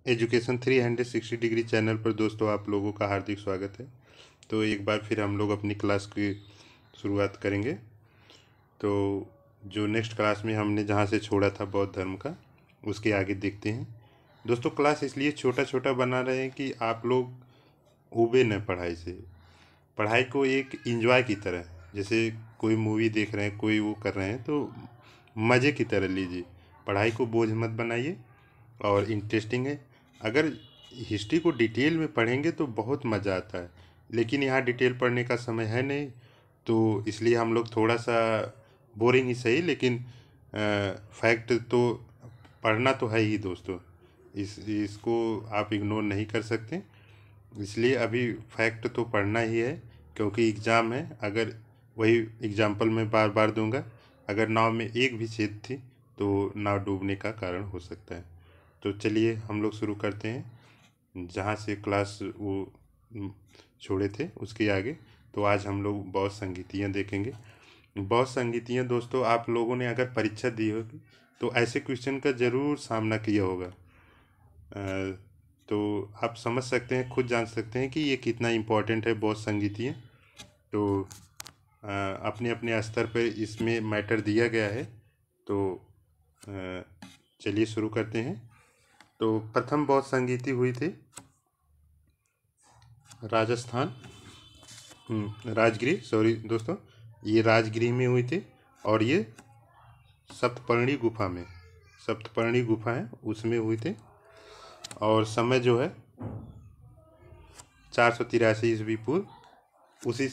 Education 360 degree channel पर दोस्तों आप लोगों का हार्दिक स्वागत है। तो एक बार फिर हम लोग अपनी क्लास की शुरुआत करेंगे। तो जो नेक्स्ट क्लास में हमने जहाँ से छोड़ा था बौद्ध धर्म का, उसके आगे देखते हैं। दोस्तों क्लास इसलिए छोटा छोटा बना रहे हैं कि आप लोग ऊबे न पढ़ाई से। पढ़ाई को एक इंजॉय की तरह, जैसे कोई मूवी देख रहे हैं, कोई वो कर रहे हैं, तो मज़े की तरह लीजिए। पढ़ाई को बोझ मत बनाइए और इंटरेस्टिंग है। अगर हिस्ट्री को डिटेल में पढ़ेंगे तो बहुत मज़ा आता है, लेकिन यहाँ डिटेल पढ़ने का समय है नहीं, तो इसलिए हम लोग थोड़ा सा बोरिंग ही सही, लेकिन फैक्ट तो पढ़ना तो है ही दोस्तों। इसको आप इग्नोर नहीं कर सकते, इसलिए अभी फैक्ट तो पढ़ना ही है, क्योंकि एग्ज़ाम है। अगर वही एग्जाम्पल मैं बार बार दूंगा, अगर नाव में एक भी छेद थी तो नाव डूबने का कारण हो सकता है। तो चलिए हम लोग शुरू करते हैं जहाँ से क्लास वो छोड़े थे उसके आगे। तो आज हम लोग बौद्ध संगीतियाँ देखेंगे। बौद्ध संगीतियाँ दोस्तों, आप लोगों ने अगर परीक्षा दी होगी तो ऐसे क्वेश्चन का ज़रूर सामना किया होगा। तो आप समझ सकते हैं, खुद जान सकते हैं कि ये कितना इम्पोर्टेंट है बौद्ध संगीतियाँ। तो अपने अपने स्तर पर इसमें मैटर दिया गया है। तो चलिए शुरू करते हैं। तो प्रथम बौद्ध संगीति हुई थी राजस्थान, राजगिरी, सॉरी दोस्तों, ये राजगिरी में हुई थी। और ये सप्तपर्णी गुफा है, उसमें हुई थी। और समय जो है 483 ईस्वी पूर्व। उसी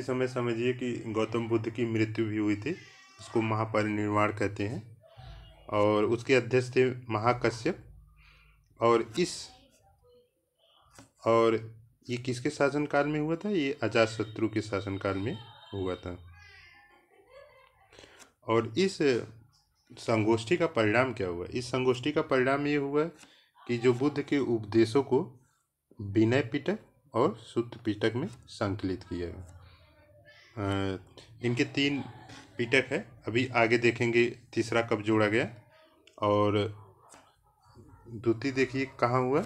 समय समझिए कि गौतम बुद्ध की मृत्यु भी हुई थी। इसको महापरिनिर्वाण कहते हैं। और उसके अध्यक्ष थे महाकश्यप। और ये किसके शासनकाल में हुआ था? ये अजातशत्रु के शासनकाल में हुआ था। और इस संगोष्ठी का परिणाम क्या हुआ? इस संगोष्ठी का परिणाम ये हुआ कि जो बुद्ध के उपदेशों को विनय पिटक और सुत्त पिटक में संकलित किया गया। इनके 3 पिटक है, अभी आगे देखेंगे तीसरा कब जोड़ा गया। और द्वितीय देखिए कहाँ हुआ।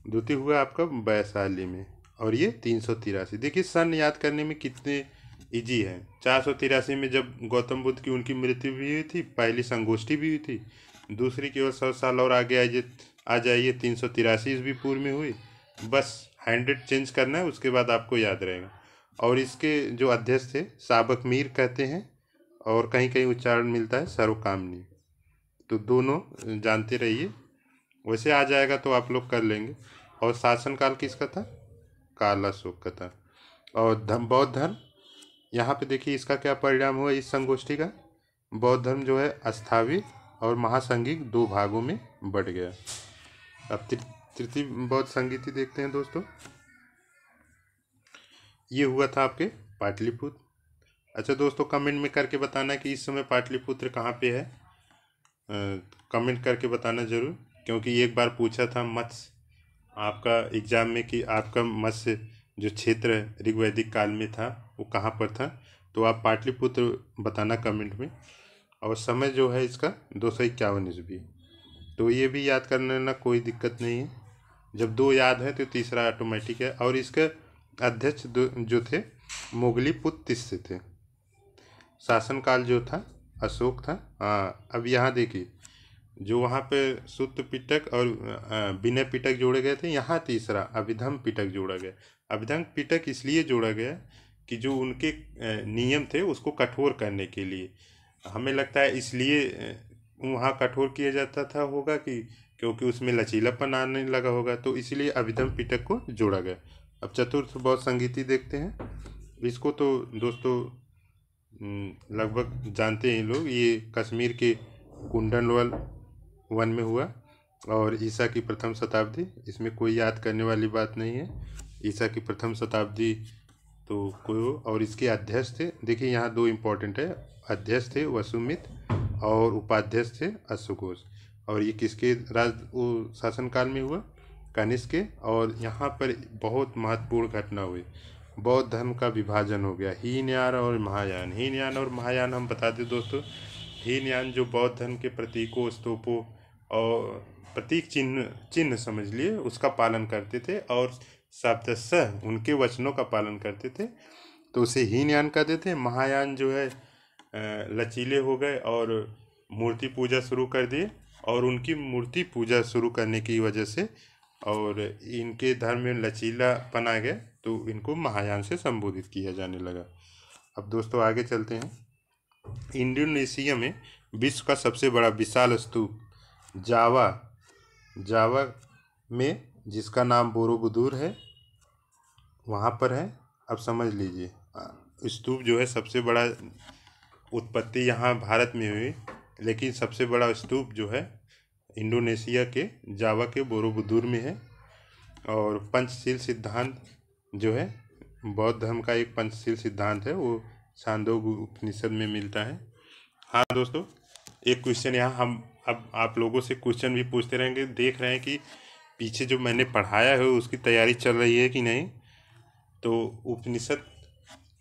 द्वितीय हुआ आपका वैशाली में, और ये 383। देखिए सन याद करने में कितने इजी है। 483 में जब गौतम बुद्ध की उनकी मृत्यु भी हुई थी, पहली संगोष्ठी भी हुई थी। दूसरी केवल 100 साल और आगे आ जाइए, 383 ईस्वी पूर्व में हुई। बस 100 चेंज करना है, उसके बाद आपको याद रहेगा। और इसके जो अध्यक्ष थे साबक मीर कहते हैं, और कहीं कहीं उच्चारण मिलता है सर्वकामनी। तो दोनों जानते रहिए, वैसे आ जाएगा तो आप लोग कर लेंगे। और शासनकाल किसका था? काल अशोक का था। और बौद्ध धर्म, यहाँ पे देखिए इसका क्या परिणाम हुआ इस संगोष्ठी का। बौद्ध धर्म जो है स्थापित और महासंघिक 2 भागों में बढ़ गया। अब तृतीय बौद्ध संगीति देखते हैं दोस्तों। ये हुआ था आपके पाटलिपुत्र। अच्छा दोस्तों, कमेंट में करके बताना कि इस समय पाटलिपुत्र कहाँ पे है। कमेंट करके बताना ज़रूर, क्योंकि एक बार पूछा था मत्स्य आपका एग्जाम में कि आपका मत्स्य जो क्षेत्र ऋग्वैदिक काल में था वो कहाँ पर था। तो आप पाटलिपुत्र बताना कमेंट में। और समय जो है इसका 251 ईस्वी। तो ये भी याद करने ना कोई दिक्कत नहीं है, जब 2 याद है तो तीसरा ऑटोमेटिक है। और इसके अध्यक्ष जो थे मोगली पुत्र तिस्य थे। शासनकाल जो था अशोक था। हाँ, अब यहाँ देखिए, जो वहाँ पे सुत्त पिटक और विनय पिटक जोड़े गए थे, यहाँ तीसरा अभिधम पिटक जोड़ा गया। अभिधम पिटक इसलिए जोड़ा गया कि जो उनके नियम थे उसको कठोर करने के लिए। हमें लगता है इसलिए वहाँ कठोर किया जाता था होगा कि क्योंकि उसमें लचीलापन आने लगा होगा, तो इसलिए अभिधम पिटक को जोड़ा गया। अब चतुर्थ बौद्ध संगीति देखते हैं। इसको तो दोस्तों लगभग जानते हैं लोग। ये कश्मीर के कुंडनवल वन में हुआ और ईसा की प्रथम शताब्दी। इसमें कोई याद करने वाली बात नहीं है। ईसा की प्रथम शताब्दी तो कोई हो। और इसके अध्यक्ष थे, देखिए यहाँ 2 इम्पोर्टेंट है। अध्यक्ष थे वसुमित्र और उपाध्यक्ष थे अश्वघोष। और ये किसके शासनकाल में हुआ? कनिष्क के। और यहाँ पर बहुत महत्वपूर्ण घटना हुई, बौद्ध धर्म का विभाजन हो गया, हीनयान और महायान। हीनयान और महायान हम बता दें दोस्तों, हीनयान जो बौद्ध धर्म के प्रतीकों, स्तूपों और प्रतीक चिन्ह चिन्ह समझ लिए उसका पालन करते थे और शब्दशः उनके वचनों का पालन करते थे, तो उसे हीनयान कहते थे। महायान जो है लचीले हो गए और मूर्ति पूजा शुरू कर दिए, और उनकी मूर्ति पूजा शुरू करने की वजह से और इनके धर्म में लचीलापन आ गया, तो इनको महायान से संबोधित किया जाने लगा। अब दोस्तों आगे चलते हैं। इंडोनेशिया में विश्व का सबसे बड़ा विशाल स्तूप जावा जावा में, जिसका नाम बोरोबुदुर है, वहाँ पर है। अब समझ लीजिए, स्तूप जो है सबसे बड़ा उत्पत्ति यहाँ भारत में हुई, लेकिन सबसे बड़ा स्तूप जो है इंडोनेशिया के जावा के बोरोबुदुर में है। और पंचशील सिद्धांत जो है बौद्ध धर्म का एक पंचशील सिद्धांत है, वो छांदोग्य उपनिषद में मिलता है। हाँ दोस्तों, एक क्वेश्चन यहाँ हम अब आप लोगों से क्वेश्चन भी पूछते रहेंगे। देख रहे हैं कि पीछे जो मैंने पढ़ाया है उसकी तैयारी चल रही है कि नहीं। तो उपनिषद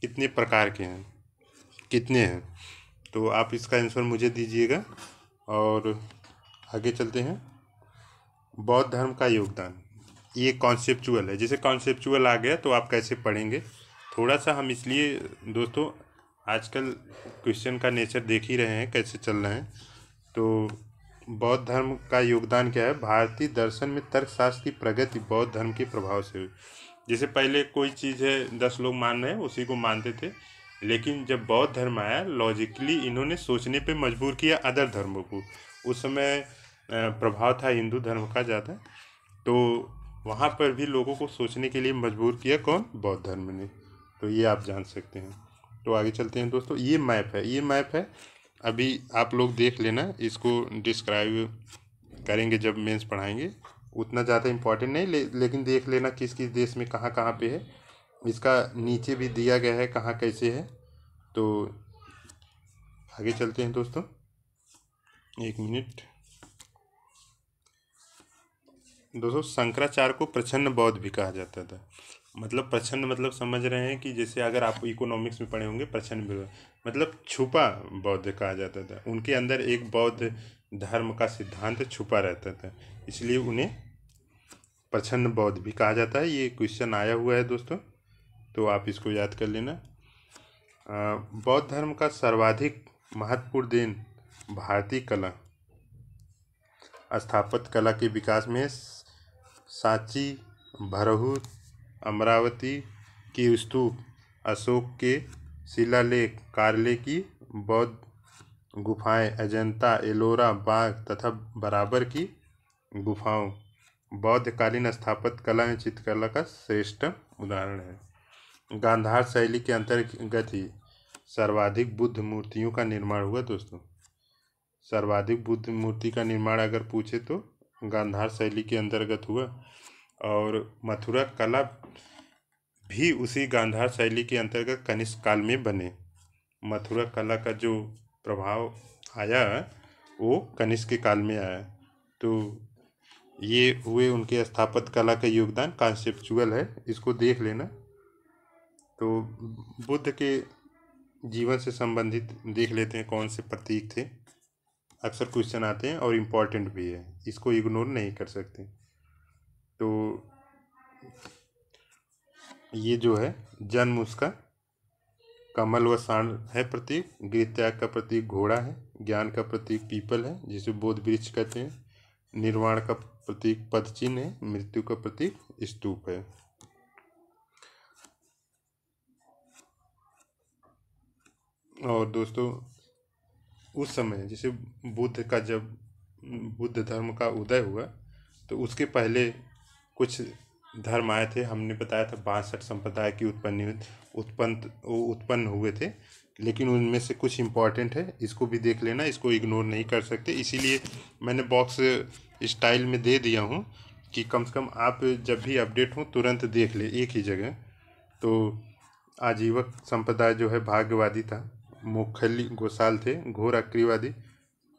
कितने प्रकार के हैं, कितने हैं, तो आप इसका आंसर मुझे दीजिएगा। और आगे चलते हैं। बौद्ध धर्म का योगदान, ये कॉन्सेप्चुअल है। जैसे कॉन्सेप्चुअल आ गया तो आप कैसे पढ़ेंगे, थोड़ा सा हम इसलिए दोस्तों आजकल क्वेश्चन का नेचर देख ही रहे हैं कैसे चल रहे हैं। तो बौद्ध धर्म का योगदान क्या है? भारतीय दर्शन में तर्कशास्त्र की प्रगति बौद्ध धर्म के प्रभाव से हुई। जैसे पहले कोई चीज़ है 10 लोग मान रहे हैं उसी को मानते थे, लेकिन जब बौद्ध धर्म आया लॉजिकली इन्होंने सोचने पे मजबूर किया अदर धर्मों को। उस समय प्रभाव था हिंदू धर्म का ज़्यादा, तो वहाँ पर भी लोगों को सोचने के लिए मजबूर किया कौन? बौद्ध धर्म ने। तो ये आप जान सकते हैं। तो आगे चलते हैं दोस्तों। ये मैप है, ये मैप है, अभी आप लोग देख लेना, इसको डिस्क्राइब करेंगे जब मेंस पढ़ाएंगे। उतना ज़्यादा इम्पोर्टेंट नहीं, लेकिन देख लेना किस किस देश में कहाँ कहाँ पे है। इसका नीचे भी दिया गया है कहाँ कैसे है। तो आगे चलते हैं दोस्तों, एक मिनट। दोस्तों शंकराचार्य को प्रछन्न बौद्ध भी कहा जाता था। मतलब प्रछन्न मतलब समझ रहे हैं कि जैसे अगर आप इकोनॉमिक्स में पढ़े होंगे, प्रछन्न मतलब छुपा बौद्ध कहा जाता था। उनके अंदर एक बौद्ध धर्म का सिद्धांत छुपा रहता था, इसलिए उन्हें प्रछन्न बौद्ध भी कहा जाता है। ये क्वेश्चन आया हुआ है दोस्तों, तो आप इसको याद कर लेना। बौद्ध धर्म का सर्वाधिक महत्वपूर्ण देन भारतीय कला स्थापत्य कला के विकास में सांची, भरहुत, अमरावती की स्तूप, अशोक के शिलालेख, कार्ले की बौद्ध गुफाएं, अजंता, एलोरा, बाघ तथा बराबर की गुफाओं बौद्धकालीन स्थापत्य कला में चित्रकला का श्रेष्ठ उदाहरण है। गांधार शैली के अंतर्गत ही सर्वाधिक बुद्ध मूर्तियों का निर्माण हुआ दोस्तों। सर्वाधिक बुद्ध मूर्ति का निर्माण अगर पूछे तो गांधार शैली के अंतर्गत हुआ, और मथुरा कला भी उसी गांधार शैली के अंतर्गत कनिष्क काल में बने। मथुरा कला का जो प्रभाव आया वो कनिष्क के काल में आया। तो ये हुए उनके स्थापत्य कला का योगदान, कॉन्सेप्चुअल है, इसको देख लेना। तो बुद्ध के जीवन से संबंधित देख लेते हैं कौन से प्रतीक थे। अक्सर क्वेश्चन आते हैं और इम्पोर्टेंट भी है, इसको इग्नोर नहीं कर सकते। तो ये जो है जन्म उसका कमल व सांड है प्रतीक, गृह त्याग का प्रतीक घोड़ा है, ज्ञान का प्रतीक पीपल है जिसे बोध वृक्ष कहते हैं, निर्वाण का प्रतीक पद चिन्ह है, मृत्यु का प्रतीक स्तूप है। और दोस्तों उस समय जैसे बुद्ध का जब बुद्ध धर्म का उदय हुआ तो उसके पहले कुछ धर्म आए थे। हमने बताया था 62 संप्रदाय की उत्पन्न हुए थे, लेकिन उनमें से कुछ इम्पोर्टेंट है, इसको भी देख लेना, इसको इग्नोर नहीं कर सकते। इसीलिए मैंने बॉक्स स्टाइल में दे दिया हूँ कि कम से कम आप जब भी अपडेट हो तुरंत देख ले एक ही जगह। तो आजीवक संप्रदाय जो है भाग्यवादी था, मोखली गोसाल थे, घोर अक्रियवादी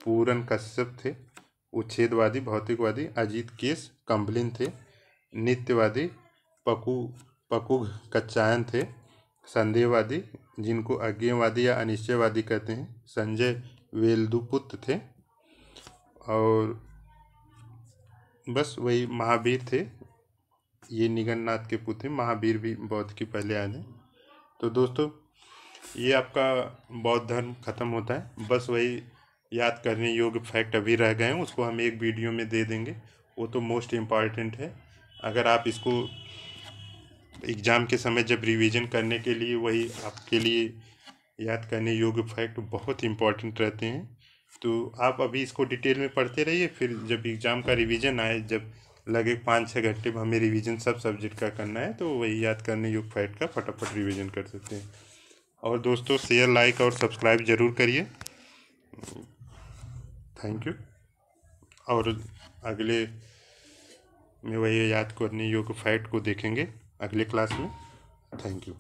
पूरन कश्यप थे, उच्छेदवादी भौतिकवादी अजीत केस कंबलिन थे, नित्यवादी पकुग कच्चायन थे, संदेहवादी जिनको अज्ञेयवादी या अनिश्चयवादी कहते हैं संजय वेलदुपुत्र थे, और बस वही महावीर थे, ये निगन्नाथ के पुत्र महावीर भी बौद्ध के पहले आए थे। तो दोस्तों ये आपका बौद्ध धर्म खत्म होता है। बस वही याद करने योग्य फैक्ट अभी रह गए हैं, उसको हम एक वीडियो में दे देंगे, वो तो मोस्ट इम्पॉर्टेंट है। अगर आप इसको एग्ज़ाम के समय जब रिवीजन करने के लिए, वही आपके लिए याद करने योग्य फैक्ट बहुत इम्पॉर्टेंट रहते हैं। तो आप अभी इसको डिटेल में पढ़ते रहिए, फिर जब एग्ज़ाम का रिवीजन आए, जब लगे 5-6 घंटे में हमें रिवीजन सब सब्जेक्ट का करना है, तो वही याद करने योग्य फैक्ट का फटाफट रिवीजन कर सकते हैं। और दोस्तों शेयर, लाइक और सब्सक्राइब ज़रूर करिए। Thank you. और अगले में वही याद करने योग्य फैक्ट को देखेंगे अगले क्लास में। Thank you.